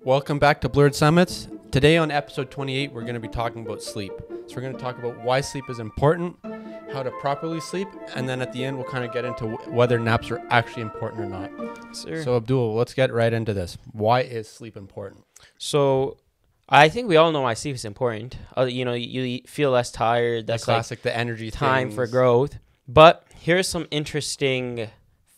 Welcome back to Blurred Summits. Today on episode 28, we're going to be talking about sleep. So we're going to talk about why sleep is important, how to properly sleep, and then at the end, we'll kind of get into whether naps are actually important or not. Sure. So Abdul, let's get right into this. Why is sleep important? So I think we all know why sleep is important. You feel less tired. That's classic, the energy time things. for growth. But here's some interesting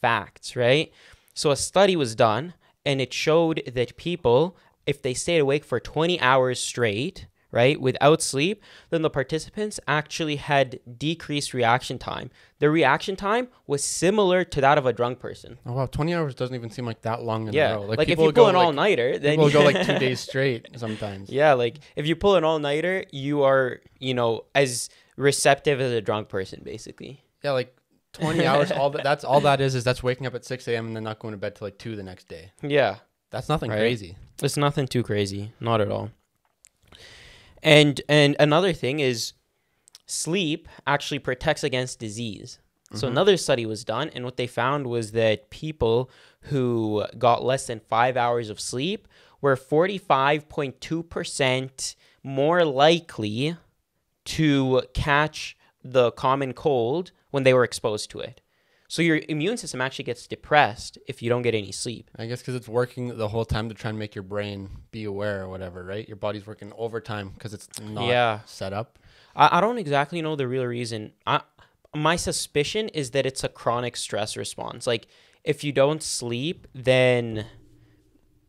facts, right? So a study was done, and it showed that people, if they stayed awake for 20 hours straight, right, without sleep, then the participants actually had decreased reaction time. Their reaction time was similar to that of a drunk person. Oh, wow. 20 hours doesn't even seem like that long in a row. Like if you pull an all-nighter, then people go like 2 days straight sometimes. Yeah, like if you pull an all-nighter, you are, as receptive as a drunk person, basically. Yeah, like 20 hours, that's all that is that's waking up at 6 a.m. and then not going to bed till like 2 the next day. Yeah. That's nothing Right? crazy. It's nothing too crazy. Not at all. And another thing is sleep actually protects against disease. So another study was done, and what they found was that people who got less than 5 hours of sleep were 45.2% more likely to catch the common cold when they were exposed to it. So your immune system actually gets depressed if you don't get any sleep. I guess because it's working the whole time to try and make your brain be aware or whatever, right? Your body's working overtime because it's not set up. I don't exactly know the real reason. My suspicion is that it's a chronic stress response. Like, if you don't sleep, then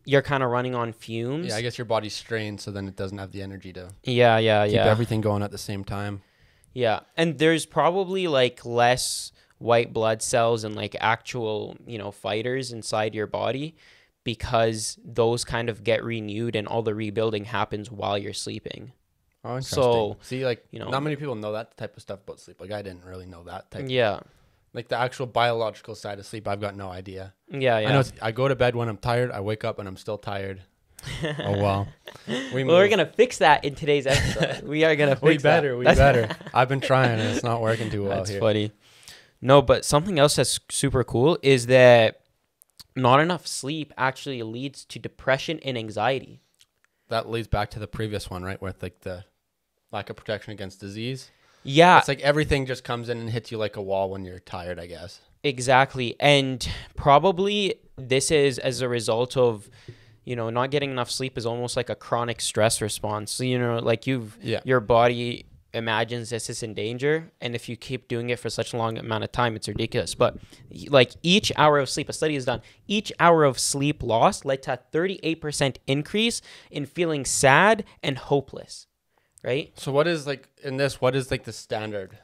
you're kind of running on fumes. Yeah, I guess your body's strained, so then it doesn't have the energy to keep Yeah. everything going at the same time. Yeah, and there's probably, like, less white blood cells and, like, actual, fighters inside your body because those kind of get renewed and all the rebuilding happens while you're sleeping. Oh, interesting. So, see, like, not many people know that type of stuff about sleep. Like, I didn't really know that type. Yeah. Like, the actual biological side of sleep, I've got no idea. Yeah. I know I go to bed when I'm tired. I wake up and I'm still tired. Oh, well. We're going to fix that in today's episode. We are going to fix that. We better. I've been trying and it's not working too well. That's here. funny. No, but something else that's super cool is that not enough sleep actually leads to depression and anxiety. That leads back to the previous one, right? With like the lack of protection against disease. Yeah. It's like everything just comes in and hits you like a wall when you're tired, I guess. Exactly. And probably this is as a result of, not getting enough sleep is almost like a chronic stress response. So, like your body imagines this is in danger, and if you keep doing it for such a long amount of time, it's ridiculous. But like each hour of sleep, a study is done, each hour of sleep lost led to a 38% increase in feeling sad and hopeless, right? So what is like in this, what is like the standard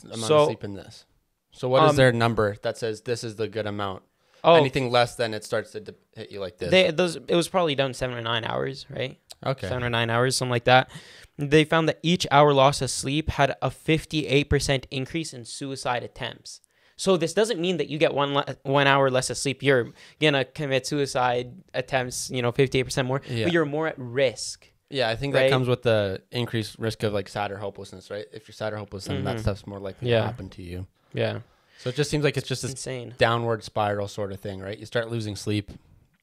amount of sleep in this? So what is their number that says this is the good amount? Anything less than it starts to hit you like this? It was probably done 7 or 9 hours, right? Okay. 7 or 9 hours, something like that. They found that each hour lost of sleep had a 58% increase in suicide attempts. So this doesn't mean that you get 1 hour less of sleep, you're going to commit suicide attempts, 58% more, but you're more at risk. Yeah, I think that comes with the increased risk of like sad or hopelessness, right? If you're sad or hopeless, then that stuff's more likely to happen to you. Yeah. So it just seems like it's just this insane downward spiral sort of thing, right? You start losing sleep,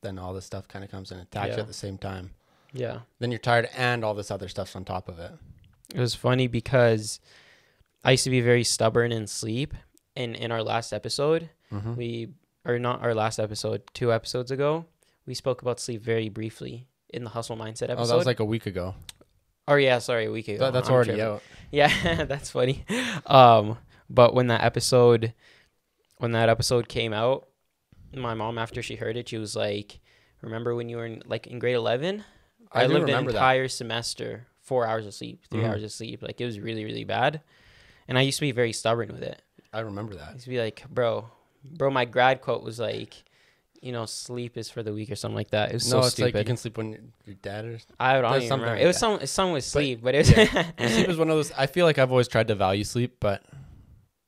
then all this stuff kind of comes and attacks you at the same time. Yeah. Then you're tired and all this other stuff's on top of it. It was funny because I used to be very stubborn in sleep. And in our last episode, 2 episodes ago, we spoke about sleep very briefly in the Hustle Mindset episode. Oh, that was like a week ago. Oh, yeah, sorry, a week ago. That's already out. Yeah, that's funny. But when that episode came out, my mom, after she heard it, she was like, remember when you were in grade 11? I lived an entire semester, 4 hours of sleep, 3 hours of sleep. Like, it was really, really bad. And I used to be very stubborn with it. I remember that. I used to be like, bro, my grad quote was like, sleep is for the weak or something like that. It was so stupid. Like you can sleep when you're dead or I don't even remember. It was something with sleep, but it was... Sleep is one of those... I feel like I've always tried to value sleep, but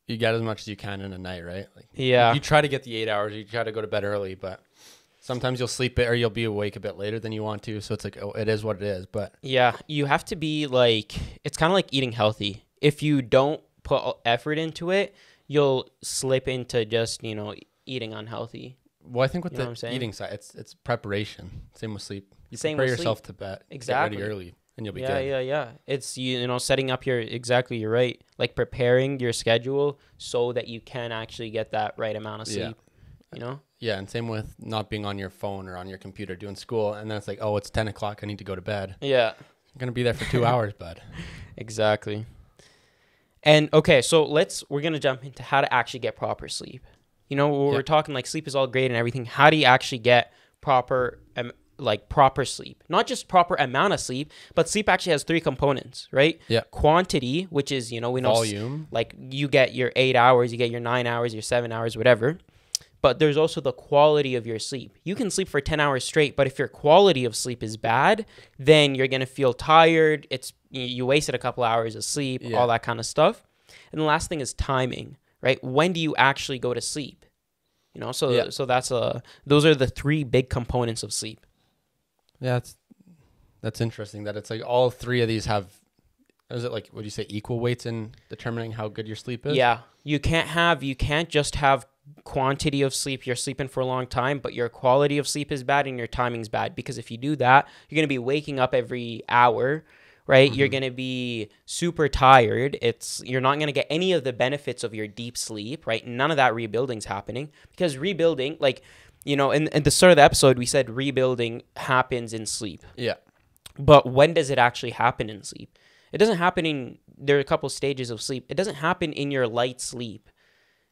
you get as much as you can in a night, right? Like, you try to get the 8 hours. You try to go to bed early, but sometimes you'll sleep it or you'll be awake a bit later than you want to. So it's like, it is what it is. But yeah, you have to be like... It's kind of like eating healthy. If you don't put effort into it, you'll slip into just, eating unhealthy. Well, I think with the eating side, it's preparation. Same with sleep. You Same prepare with yourself sleep. to bed. Exactly. Get ready early, and you'll be good. Yeah. It's setting up you're right. Like preparing your schedule so that you can actually get that right amount of sleep. Yeah, and same with not being on your phone or on your computer doing school, and then it's like, oh, it's 10 o'clock. I need to go to bed. Yeah. You're gonna be there for 2 hours, bud. Exactly. And okay, so we're gonna jump into how to actually get proper sleep. We're talking like sleep is all great and everything. How do you actually get proper sleep? Not just proper amount of sleep, but sleep actually has 3 components, right? Yeah. Quantity, which is, we know volume. Like you get your 8 hours, you get your 9 hours, your 7 hours, whatever. But there's also the quality of your sleep. You can sleep for 10 hours straight, but if your quality of sleep is bad, then you're going to feel tired. You wasted a couple hours of sleep, all that kind of stuff. And the last thing is timing, right? When do you actually go to sleep? So those are the 3 big components of sleep. Yeah, that's interesting that it's like all 3 of these have, is it like, would you say equal weights in determining how good your sleep is? Yeah. You can't just have quantity of sleep. You're sleeping for a long time, but your quality of sleep is bad and your timing's bad, because if you do that, you're going to be waking up every hour, right? Mm-hmm. You're going to be super tired. You're not going to get any of the benefits of your deep sleep, right? None of that rebuilding's happening, because rebuilding, like, in the start of the episode, we said rebuilding happens in sleep. Yeah. But when does it actually happen in sleep? It doesn't happen there are a couple stages of sleep. It doesn't happen in your light sleep.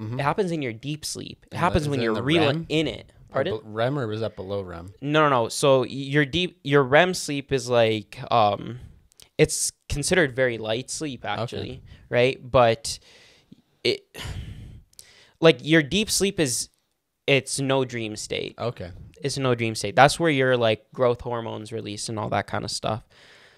Mm-hmm. It happens in your deep sleep. It happens when you're really in it. Pardon? REM, or was that below REM? No. So your REM sleep is like, it's considered very light sleep actually, right? But your deep sleep it's no dream state. Okay. It's no dream state. That's where your like growth hormones release and all that kind of stuff.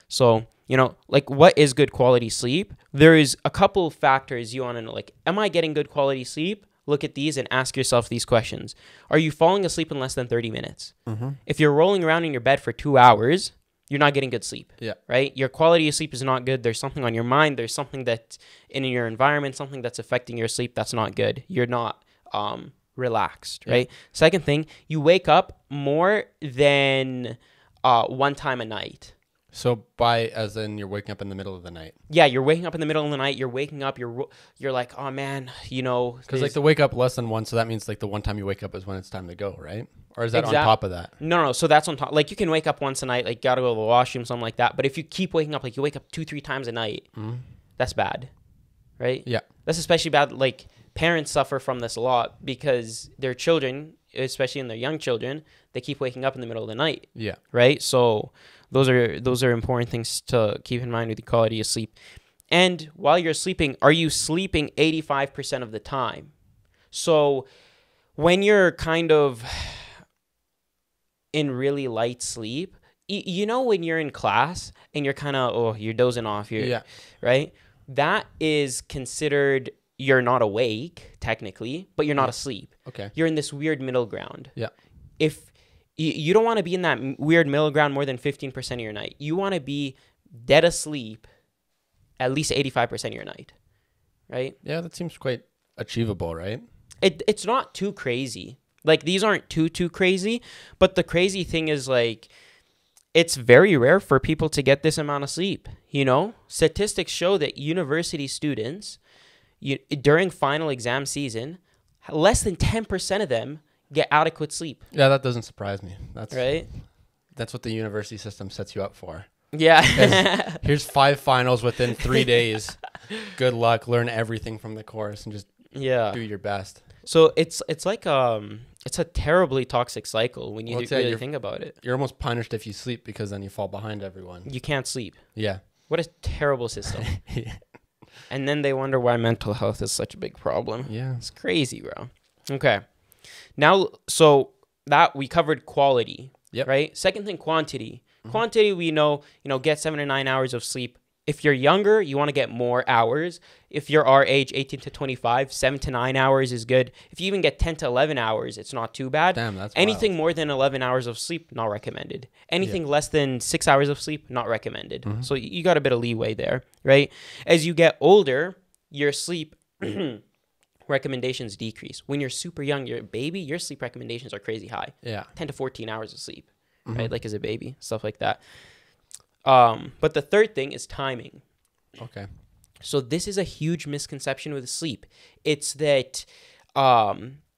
So, what is good quality sleep? There is a couple of factors you want to know. Am I getting good quality sleep? Look at these and ask yourself these questions. Are you falling asleep in less than 30 minutes? Mm-hmm. If you're rolling around in your bed for 2 hours, you're not getting good sleep. Yeah. Right? Your quality of sleep is not good. There's something on your mind. There's something that's in your environment, something that's affecting your sleep that's not good. You're not relaxed, right? Second thing, you wake up more than one time a night. So as in you're waking up in the middle of the night. Yeah, you're waking up in the middle of the night. You're waking up. You're like, oh man, Because the wake up less than one, so that means the one time you wake up is when it's time to go, right? Or is that on top of that? No. So that's on top. You can wake up once a night, gotta go to the washroom, something like that. But if you keep waking up, you wake up 2-3 times a night, that's bad, right? Yeah. That's especially bad. Parents suffer from this a lot because their children, especially in their young children, they keep waking up in the middle of the night. Yeah. Right? So those are important things to keep in mind with the quality of sleep. And while you're sleeping, are you sleeping 85% of the time? So when you're kind of in really light sleep, when you're in class and you're kind of, you're dozing off here, right? That is considered, you're not awake technically, but you're not asleep. Okay. You're in this weird middle ground. Yeah. If you don't want to be in that weird middle ground more than 15% of your night. You want to be dead asleep at least 85% of your night, right? Yeah, that seems quite achievable, right? It's not too crazy. These aren't too crazy, but the crazy thing is it's very rare for people to get this amount of sleep, Statistics show that university students, during final exam season, less than 10% of them get adequate sleep. Yeah, that doesn't surprise me. That's right. That's what the university system sets you up for. Yeah. Here's 5 finals within 3 days. Good luck. Learn everything from the course and just do your best. So it's a terribly toxic cycle when you really think about it. You're almost punished if you sleep, because then you fall behind everyone. You can't sleep. Yeah. What a terrible system. Yeah. And then they wonder why mental health is such a big problem. Yeah. It's crazy, bro. Okay. Now, so that we covered quality, right? Second thing, quantity. Mm-hmm. Quantity, we know, get 7 to 9 hours of sleep. If you're younger, you want to get more hours. If you're our age, 18 to 25, 7 to 9 hours is good. If you even get 10 to 11 hours, it's not too bad. Damn, that's Anything wild. More than 11 hours of sleep, not recommended. Anything less than 6 hours of sleep, not recommended. Mm-hmm. So you got a bit of leeway there, right? As you get older, your sleep recommendations decrease. When you're super young, you're a baby, your sleep recommendations are crazy high. Yeah. 10 to 14 hours of sleep, right? Like as a baby, stuff like that. But the third thing is timing. Okay. So this is a huge misconception with sleep. It's that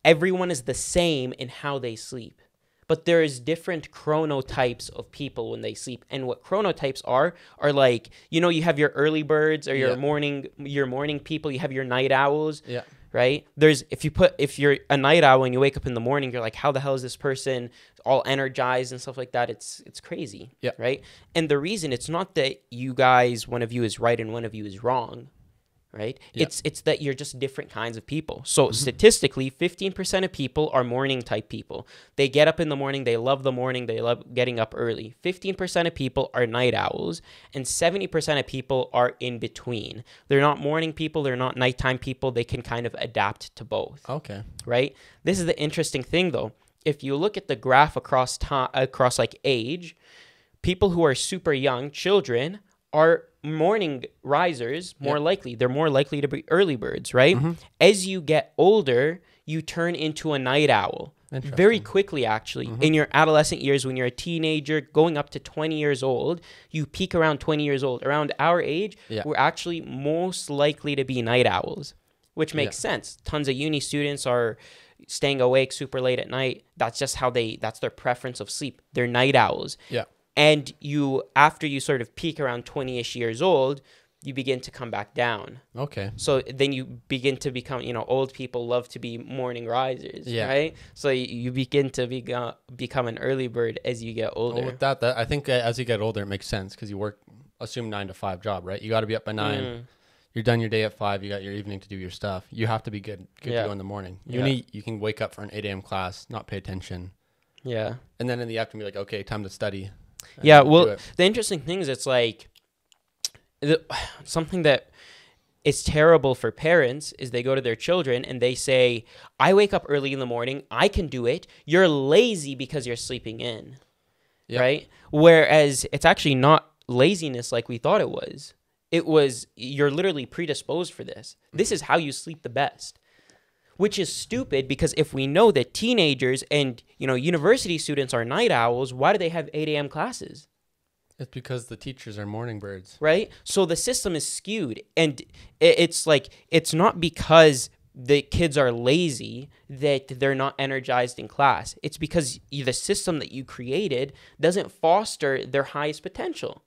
everyone is the same in how they sleep. But there is different chronotypes of people when they sleep. And what chronotypes are like, you know, you have your early birds or your morning people, you have your night owls. Yeah. Right? If you're a night owl and you wake up in the morning, you're like, how the hell is this person all energized and stuff like that? It's crazy. Yeah. Right? And the reason, it's not that you guys, one of you is right and one of you is wrong. Right? Yeah. It's that you're just different kinds of people. So statistically, 15% of people are morning type people. They get up in the morning. They love the morning. They love getting up early. 15% of people are night owls, and 70% of people are in between. They're not morning people. They're not nighttime people. They can kind of adapt to both. Okay. Right? This is the interesting thing, though. If you look at the graph across time, across like age, people who are super young, children, are morning risers more likely. They're more likely to be early birds, right? As you get older, you turn into a night owl very quickly, actually. In your adolescent years, when you're a teenager going up to 20 years old, you peak around 20 years old. Around our age, we're actually most likely to be night owls, which makes sense. Tons of uni students are staying awake super late at night. That's just that's their preference of sleep. They're night owls. Yeah. And after you sort of peak around 20-ish years old, you begin to come back down. Okay. So then you begin to become, old people love to be morning risers, right? So you begin to become an early bird as you get older. Well, with that I think as you get older, it makes sense because you work, assume 9 to 5 job, right? You got to be up by 9. You're done your day at 5. You got your evening to do your stuff. You have to be good to go in the morning. You can wake up for an 8 a.m. class, not pay attention. Yeah. And then in the afternoon, be like, okay, time to study. Yeah, well, the interesting thing is it's like something that is terrible for parents is they go to their children and they say, I wake up early in the morning. I can do it. You're lazy because you're sleeping in, right? Whereas it's actually not laziness like we thought it was. It was you're literally predisposed for this. This is how you sleep the best. Which is stupid because if we know that teenagers and, university students are night owls, why do they have 8 a.m. classes? It's because the teachers are morning birds. Right? So the system is skewed. And it's like, it's not because the kids are lazy that they're not energized in class. It's because the system that you created doesn't foster their highest potential.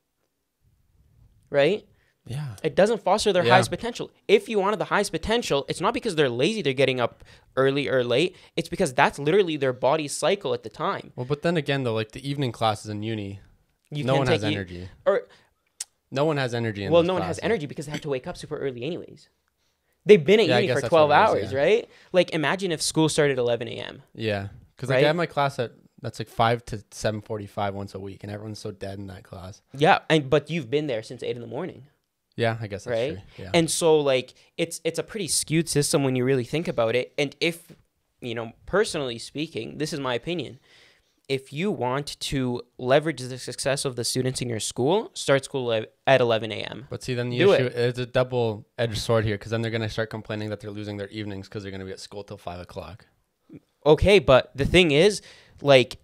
Right? Yeah. It doesn't foster their highest potential. If you wanted the highest potential, it's not because they're lazy, they're getting up early or late. It's because that's literally their body's cycle at the time. Well, but then again, though, like the evening classes in uni, no one has energy. No one has energy in Well, no one has energy because they have to wake up super early anyways. They've been at uni for 12 hours, right? Like, imagine if school started at 11 a.m. Yeah. Because I have my class that's like 5 to 7:45 once a week, and everyone's so dead in that class. Yeah, but you've been there since 8 in the morning. Yeah, I guess that's true. Yeah. And so like it's a pretty skewed system when you really think about it. And if, personally speaking, this is my opinion. If you want to leverage the success of the students in your school, start school at 11 a.m. But see, then the issue is a double-edged sword here because then they're going to start complaining that they're losing their evenings because they're going to be at school till 5 o'clock. Okay, but the thing is, like,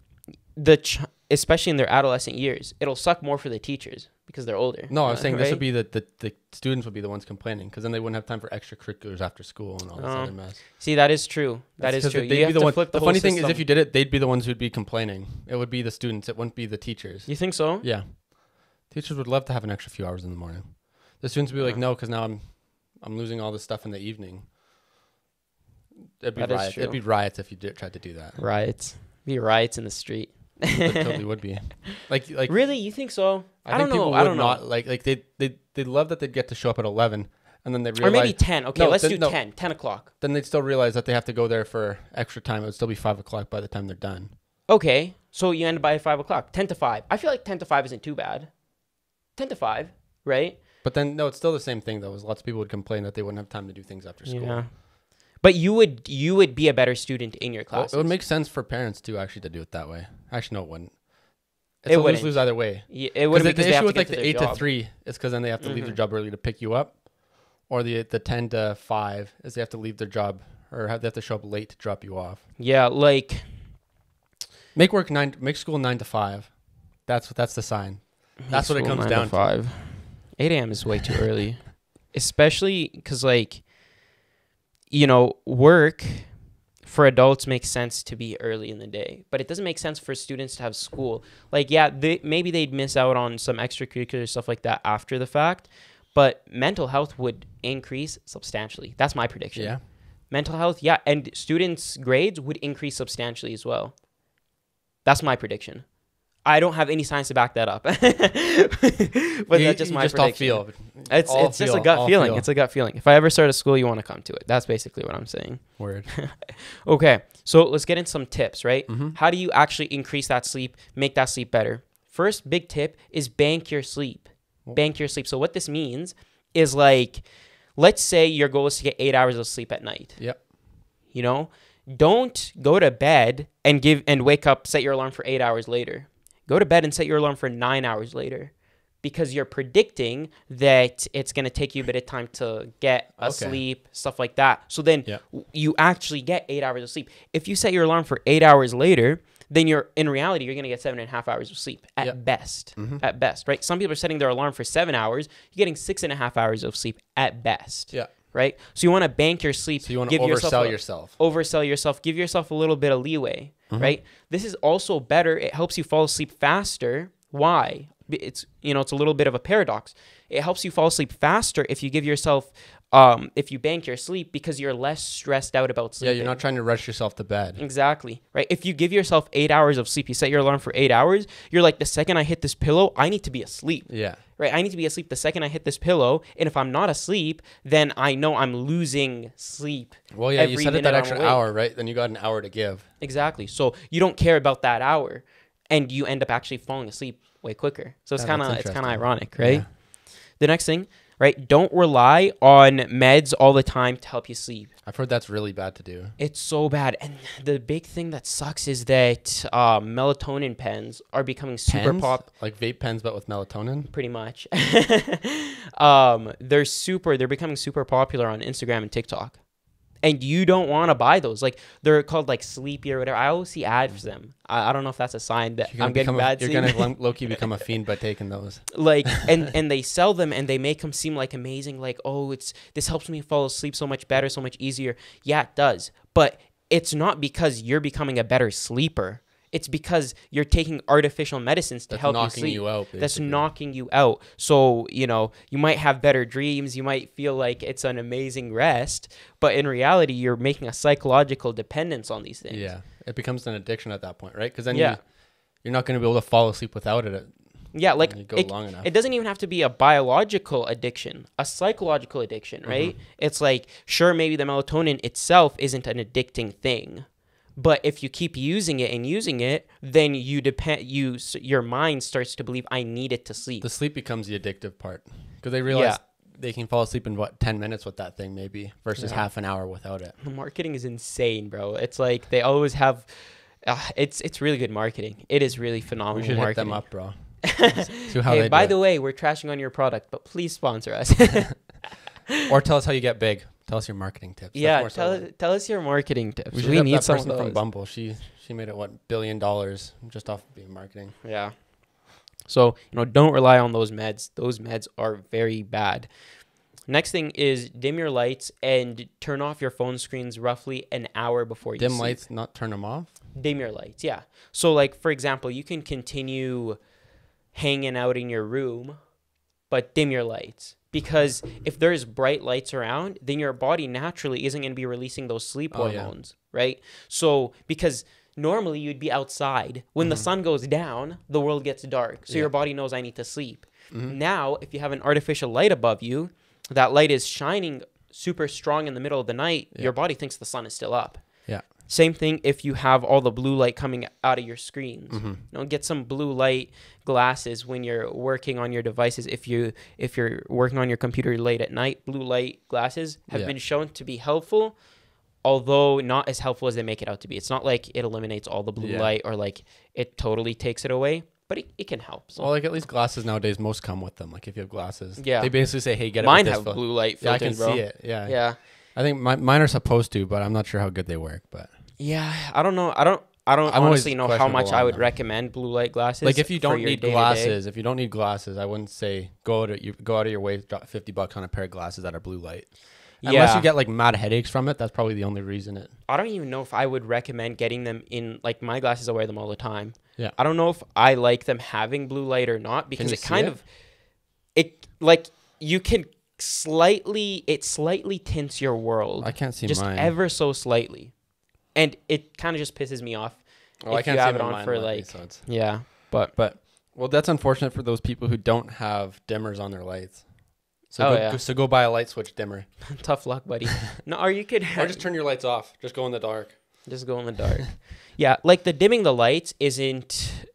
especially in their adolescent years, it'll suck more for the teachers because they're older. No, I was saying this would be the students would be the ones complaining because then they wouldn't have time for extracurriculars after school and all this other mess. See, that is true. That is true. You have to flip the funny thing is if you did it, they'd be the ones who'd be complaining. It would be the students. It wouldn't be the teachers. You think so? Yeah. Teachers would love to have an extra few hours in the morning. The students would be like, no, because now I'm losing all this stuff in the evening. It'd be riots if you tried to do that. Riots. Be riots in the street. It totally would be. Like really, you think so? I don't know. I don't know. Like they'd love that they'd get to show up at 11, and then they realize, or maybe 10. Okay, let's do 10 o'clock. Then they'd still realize that they have to go there for extra time. It would still be 5 o'clock by the time they're done. Okay, so you end by 5 o'clock. 10 to 5. I feel like 10 to 5 isn't too bad. 10 to 5, right? But then no, it's still the same thing though. Lots of people would complain that they wouldn't have time to do things after school. Yeah. But you would be a better student in your classes. Well, it would make sense for parents too, actually, to do it that way. Actually, no, it wouldn't. It's a lose either way. Yeah, it would, because the issue with like the 8 to 3 is because then they have to leave their job early to pick you up. Or the 10 to 5 is they have to leave their job or they have to show up late to drop you off. Yeah, like make school 9 to 5. That's the sign. That's what it comes down to. 5. 8 a.m. is way too early, especially because like, you know, work for adults makes sense to be early in the day, but it doesn't make sense for students to have school. Like, yeah, maybe they'd miss out on some extracurricular stuff like that after the fact, but mental health would increase substantially. That's my prediction. Yeah. Mental health, yeah, and students' grades would increase substantially as well. That's my prediction. I don't have any science to back that up, but that's just my prediction. It's just a gut feeling. It's a gut feeling. If I ever start a school, you want to come to it. That's basically what I'm saying. Word. Okay, so let's get into some tips, right? Mm-hmm. How do you actually increase that sleep, make that sleep better? First big tip is bank your sleep. Bank your sleep. So what this means is like, let's say your goal is to get 8 hours of sleep at night. Yep. You know, don't go to bed and wake up, set your alarm for 8 hours later. Go to bed and set your alarm for 9 hours later, because you're predicting that it's going to take you a bit of time to get asleep, stuff like that. So then you actually get 8 hours of sleep. If you set your alarm for 8 hours later, then in reality, you're going to get 7.5 hours of sleep at best. Mm-hmm. At best, right? Some people are setting their alarm for 7 hours. You're getting 6.5 hours of sleep at best. Yeah. Right? So you want to bank your sleep. So you want to oversell yourself. Oversell yourself. Give yourself a little bit of leeway, right? This is also better. It helps you fall asleep faster. Why? It's a little bit of a paradox. It helps you fall asleep faster if you give yourself, if you bank your sleep, because you're less stressed out about sleeping. Yeah, you're not trying to rush yourself to bed. Exactly, right? If you give yourself 8 hours of sleep, you set your alarm for 8 hours, you're like, the second I hit this pillow, I need to be asleep. Yeah. Right? I need to be asleep the second I hit this pillow, and if I'm not asleep, then I know I'm losing sleep. Well, yeah, you set it that extra hour, right? Then you got an hour to give. Exactly. So you don't care about that hour, and you end up actually falling asleep way quicker. So it's kind of ironic, right? Yeah. The next thing, right? Don't rely on meds all the time to help you sleep. I've heard that's really bad to do. It's so bad. And the big thing that sucks is that melatonin pens are becoming super popular. Like vape pens, but with melatonin? Pretty much. They're becoming super popular on Instagram and TikTok. And you don't want to buy those. Like, they're called like Sleepy or whatever. I always see ads for them. I don't know if that's a sign that I'm getting bad sleep. You're going to low-key become a fiend by taking those. Like, and they sell them and they make them seem like amazing. Like, oh, this helps me fall asleep so much better, so much easier. Yeah, it does. But it's not because you're becoming a better sleeper. It's because you're taking artificial medicines to help you sleep. You out, that's knocking you out. So, you might have better dreams. You might feel like it's an amazing rest. But in reality, you're making a psychological dependence on these things. Yeah. It becomes an addiction at that point, right? Because then you're not going to be able to fall asleep without it. Yeah, like long enough. It doesn't even have to be a biological addiction, a psychological addiction, right? Mm-hmm. It's like, sure, maybe the melatonin itself isn't an addicting thing. But if you keep using it, then your mind starts to believe, I need it to sleep. The sleep becomes the addictive part, because they realize they can fall asleep in 10 minutes with that thing maybe versus half an hour without it. The marketing is insane, bro. It's like they always have. It's really good marketing. It is really phenomenal. We should marketing. hit them up, bro. Hey, by the way, we're trashing on your product, but please sponsor us. Or tell us how you get big. Tell us your marketing tips. Yeah, tell us your marketing tips. We need that person from Bumble. She made it $1 billion just off of being marketing. Yeah. So, don't rely on those meds. Those meds are very bad. Next thing is dim your lights and turn off your phone screens roughly an hour before you sleep. Dim lights, not turn them off? Dim your lights, yeah. So, like, for example, you can continue hanging out in your room, but dim your lights. Because if there's bright lights around, then your body naturally isn't going to be releasing those sleep hormones, right? So, because normally you'd be outside. When the sun goes down, the world gets dark. So your body knows I need to sleep. Mm-hmm. Now, if you have an artificial light above you, that light is shining super strong in the middle of the night, your body thinks the sun is still up. Yeah. Same thing if you have all the blue light coming out of your screens. Mm-hmm. Get some blue light glasses when you're working on your devices. If you're working on your computer late at night, blue light glasses have been shown to be helpful, although not as helpful as they make it out to be. It's not like it eliminates all the blue light or like it totally takes it away. but it can help. So. Well, like at least glasses nowadays, most come with them. Like if you have glasses, yeah, they basically say, "Hey, get it." Mine have blue light filters, yeah, I can bro. see it. Yeah, yeah. I think mine are supposed to, but I'm not sure how good they work. But yeah, I don't know. I don't honestly know how much I would recommend blue light glasses. Like if you don't need glasses, I wouldn't say go out of your way to drop $50 on a pair of glasses that are blue light. Unless you get like mad headaches from it, that's probably the only reason it. I don't even know if I would recommend getting them in, like my glasses, I wear them all the time. Yeah. I don't know if I like them having blue light or not, because it like you can slightly tints your world. I can't see just mine. Ever so slightly. And it kind of just pisses me off. Oh, I can't see it on for like, so yeah, but well, that's unfortunate for those people who don't have dimmers on their lights. So go buy a light switch dimmer. Tough luck, buddy. No, or you could or just turn your lights off. Just go in the dark. Just go in the dark. Yeah, like the dimming the lights isn't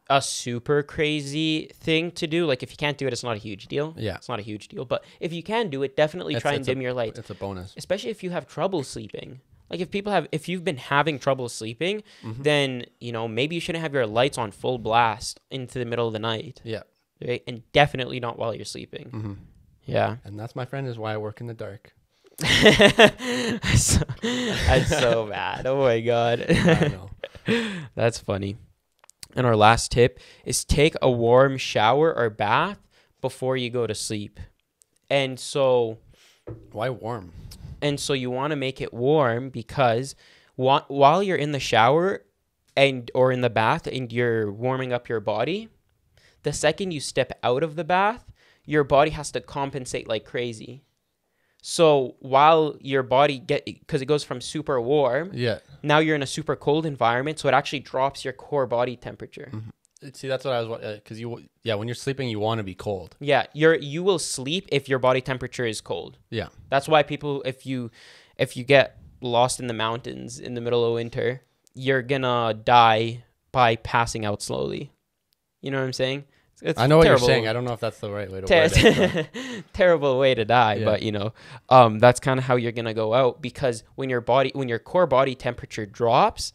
a super crazy thing to do. Like if you can't do it, it's not a huge deal. Yeah, it's not a huge deal. But if you can do it, definitely try and dim your lights. It's a bonus, especially if you have trouble sleeping. Like if you've been having trouble sleeping, then maybe you shouldn't have your lights on full blast into the middle of the night. Yeah, right, and definitely not while you're sleeping. Yeah, and that's, my friend, is why I work in the dark. That's so bad. Oh my god. I know. That's funny. And our last tip is take a warm shower or bath before you go to sleep. And so, why warm? And so you want to make it warm because while you're in the shower or in the bath and you're warming up your body, the second you step out of the bath, your body has to compensate like crazy. So while your body because it goes from super warm, now you're in a super cold environment, so it actually drops your core body temperature. See, that's what I was, because when you're sleeping, you want to be cold. Yeah, you will sleep if your body temperature is cold. Yeah, that's why people, if you get lost in the mountains in the middle of winter, you're gonna die by passing out slowly. You know what I'm saying? I know what you're saying. I don't know if that's the right way to word it. Terrible way to die, but that's kind of how you're gonna go out, because when your core body temperature drops,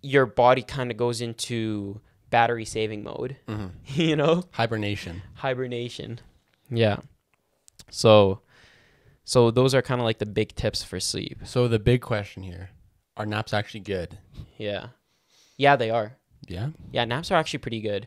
your body kind of goes into battery saving mode. Hibernation. Yeah. So those are kind of like the big tips for sleep. So the big question here, are naps actually good? Yeah, they are. Yeah, naps are actually pretty good.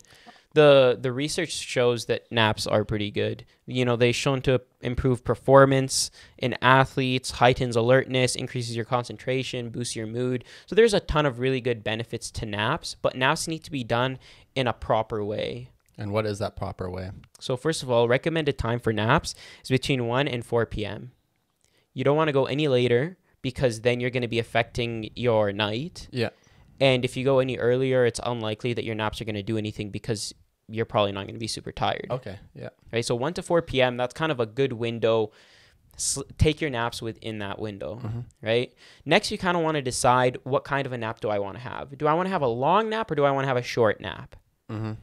The research shows that naps are pretty good. They've shown to improve performance in athletes, heightens alertness, increases your concentration, boosts your mood. So there's a ton of really good benefits to naps, but naps need to be done in a proper way. And what is that proper way? So first of all, recommended time for naps is between 1 and 4 p.m. You don't want to go any later, because then you're going to be affecting your night. Yeah. And if you go any earlier, it's unlikely that your naps are going to do anything, because you're probably not going to be super tired. Okay, yeah. Right, so 1 to 4 p.m., that's kind of a good window. Take your naps within that window, right? Next, you kind of want to decide, what kind of a nap do I want to have? Do I want to have a long nap, or do I want to have a short nap?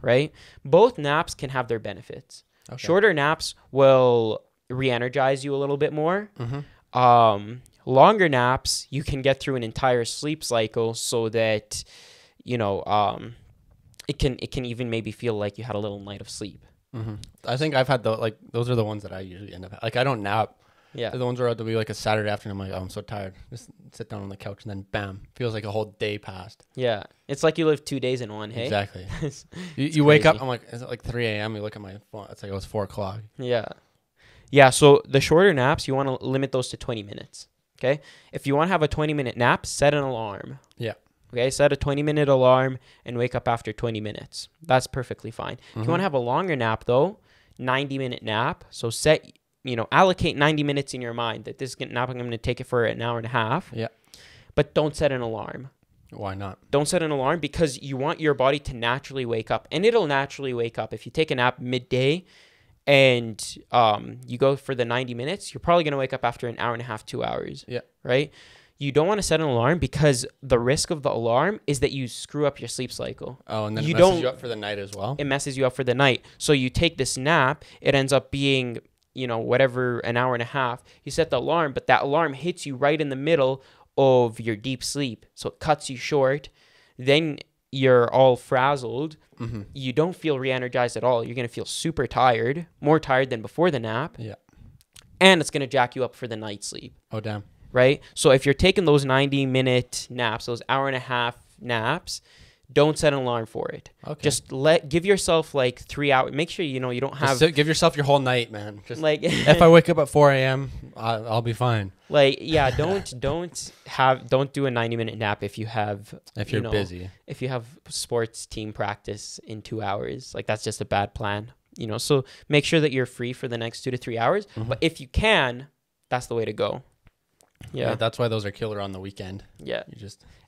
Right? Both naps can have their benefits. Okay. Shorter naps will re-energize you a little bit more. Longer naps, you can get through an entire sleep cycle, so that it can even maybe feel like you had a little night of sleep. I think I've had those are the ones that I usually end up, like, I don't nap. Yeah, the ones where it'll be like a Saturday afternoon, I'm like, oh, I'm so tired, just sit down on the couch, and then bam, feels like a whole day passed. Yeah, it's like you live 2 days in one. Hey, exactly. you wake up, I'm like, is it like 3 a.m.? You look at my phone, it's like, it was 4 o'clock. Yeah, so the shorter naps, you want to limit those to 20 minutes. Okay, if you want to have a 20-minute nap, set an alarm. Yeah. Okay, set a 20-minute alarm and wake up after 20 minutes. That's perfectly fine. If you want to have a longer nap, though, 90-minute nap. So allocate 90 minutes in your mind that this nap, I'm going to take it for an hour and a half. Yeah. But don't set an alarm. Why not? Don't set an alarm, because you want your body to naturally wake up. And it'll naturally wake up. If you take a nap midday and you go for the 90 minutes, you're probably going to wake up after an hour and a half, 2 hours. Yeah. Right? You don't want to set an alarm, because the risk of the alarm is that you screw up your sleep cycle. Oh, and then it messes you up for the night as well? It messes you up for the night. So you take this nap, it ends up being, whatever, an hour and a half. You set the alarm, but that alarm hits you right in the middle of your deep sleep. So it cuts you short. Then you're all frazzled. You don't feel re-energized at all. You're going to feel super tired, more tired than before the nap. Yeah. And it's going to jack you up for the night sleep. Oh, damn. Right? So if you're taking those 90-minute naps, those hour-and-a-half naps, don't set an alarm for it. Okay. Just give yourself like 3 hours. Make sure you don't have. Give yourself your whole night, man. Just like if I wake up at 4 a.m., I'll be fine. Like don't do a 90-minute nap if you're busy. If you have sports team practice in 2 hours, like that's just a bad plan. So make sure that you're free for the next 2 to 3 hours. But if you can, that's the way to go. Yeah, that's why those are killer on the weekend. Yeah,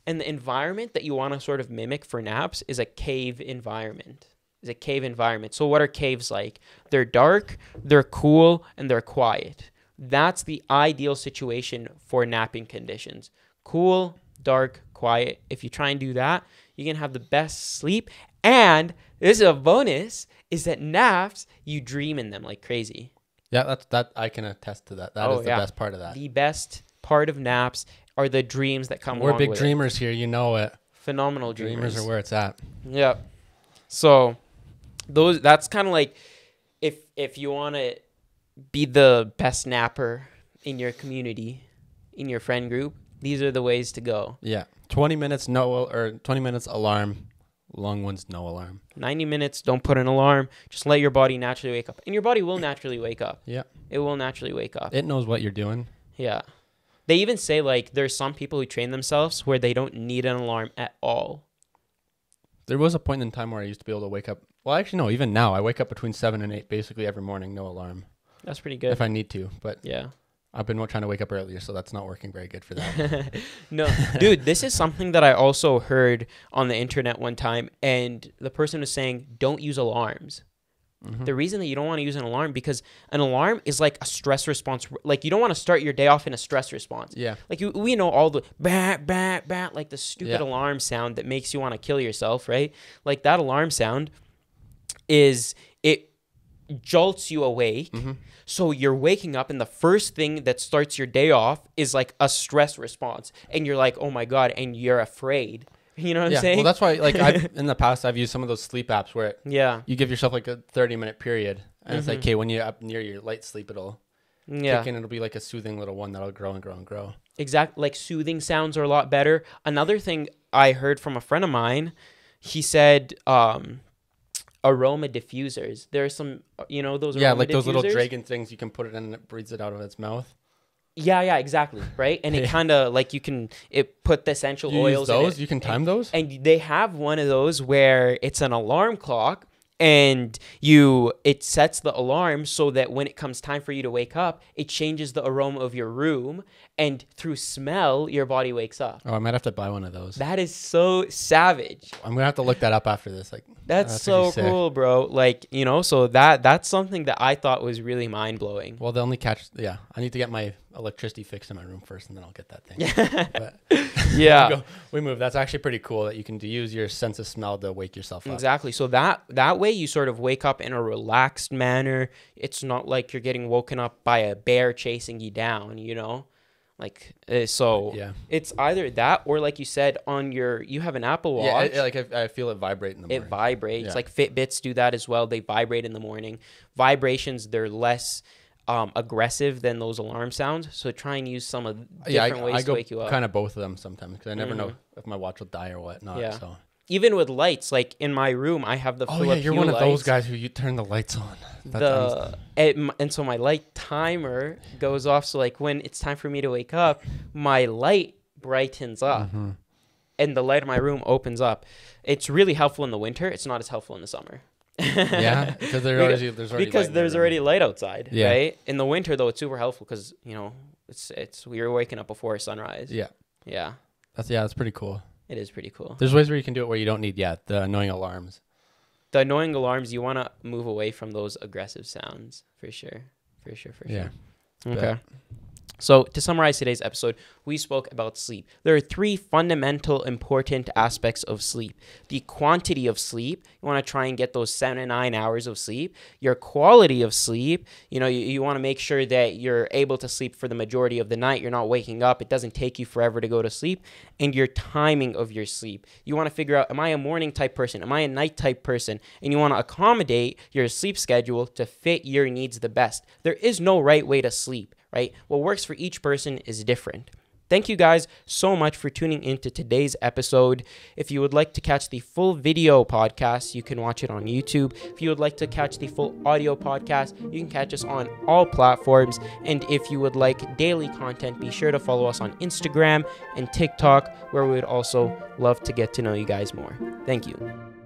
and the environment that you want to sort of mimic for naps is a cave environment. So what are caves like? They're dark, they're cool, and they're quiet. That's the ideal situation for napping conditions. Cool, dark, quiet. If you try and do that, you can have the best sleep. And this is a bonus, is that naps, you dream in them like crazy. Yeah, that I can attest to that. That is the best part of that. The best part of naps are the dreams that come along with it. We're big dreamers here, you know it. Phenomenal dreamers. Dreamers are where it's at. Yeah. So that's kind of like if you want to be the best napper in your community, in your friend group, these are the ways to go. Yeah. 20 minutes 20 minutes alarm. Long ones, no alarm. 90 minutes, don't put an alarm. Just let your body naturally wake up. And your body will naturally wake up. Yeah. It will naturally wake up. It knows what you're doing. Yeah. They even say, like, there's some people who train themselves where they don't need an alarm at all. There was a point in time where I used to be able to wake up. Well, actually, no, even now. I wake up between 7 and 8 basically every morning, no alarm. That's pretty good. If I need to, but yeah. I've been trying to wake up earlier, so that's not working very good for that. No, dude, this is something that I also heard on the internet one time, and the person was saying, don't use alarms. The reason that you don't want to use an alarm, because an alarm is like a stress response. Like, you don't want to start your day off in a stress response. Yeah. Like, we know all the bat, bat, bat, like the stupid alarm sound that makes you want to kill yourself, right? Like, that alarm sound it jolts you awake. So you're waking up, and the first thing that starts your day off is like a stress response, and you're like, oh my God, and you're afraid. You know what I'm saying? Well, that's why, like, in the past, I've used some of those sleep apps where you give yourself like a 30-minute period, and it's like, okay, when you're up near your light sleep, it'll kick in. It'll be like a soothing little one that'll grow and grow and grow. Exactly. Like, soothing sounds are a lot better. Another thing I heard from a friend of mine, he said, aroma diffusers. There are some, those aroma like diffusers? Those little dragon things you can put it in and it breathes it out of its mouth. Yeah, exactly, right? And it kind of, like, it put the essential oils in those? it. You can time those? And they have one of those where it's an alarm clock, and it sets the alarm so that when it comes time for you to wake up, it changes the aroma of your room, and through smell, your body wakes up. Oh, I might have to buy one of those. That is so savage. I'm going to have to look that up after this. Like, that's so cool, bro. Like, so that's something that I thought was really mind-blowing. Well, they only catch, I need to get my electricity fixed in my room first, and then I'll get that thing. But we move. That's actually pretty cool that you can use your sense of smell to wake yourself up. Exactly. So that way you sort of wake up in a relaxed manner. It's not like you're getting woken up by a bear chasing you down, Like, it's either that or, like you said, you have an Apple Watch. Yeah, I feel it vibrate in the morning. It vibrates. Yeah. Like, Fitbits do that as well. They vibrate in the morning. Vibrations, they're less aggressive than those alarm sounds. So try and use some of different ways to wake you up. I go kind of both of them sometimes because I never know if my watch will die or whatnot. Yeah. So. Even with lights, like in my room, I have the Philips Hue one of those guys who you turn the lights on. And so my light timer goes off. So, like, when it's time for me to wake up, my light brightens up, and the light of my room opens up. It's really helpful in the winter. It's not as helpful in the summer. Yeah, because there's already light outside. Yeah. Right. In the winter, though, it's super helpful because we're waking up before sunrise. Yeah. Yeah. That's pretty cool. It is pretty cool. There's ways where you can do it where you don't need the annoying alarms. The annoying alarms, you want to move away from those aggressive sounds for sure. Yeah. Okay. So to summarize today's episode, we spoke about sleep. There are 3 fundamental important aspects of sleep. The quantity of sleep, you want to try and get those 7 to 9 hours of sleep. Your quality of sleep, you want to make sure that you're able to sleep for the majority of the night. You're not waking up. It doesn't take you forever to go to sleep. And your timing of your sleep. You want to figure out, am I a morning type person? Am I a night type person? And you want to accommodate your sleep schedule to fit your needs the best. There is no right way to sleep. Right? What works for each person is different. Thank you guys so much for tuning into today's episode. If you would like to catch the full video podcast, you can watch it on YouTube. If you would like to catch the full audio podcast, you can catch us on all platforms. And if you would like daily content, be sure to follow us on Instagram and TikTok, where we would also love to get to know you guys more. Thank you.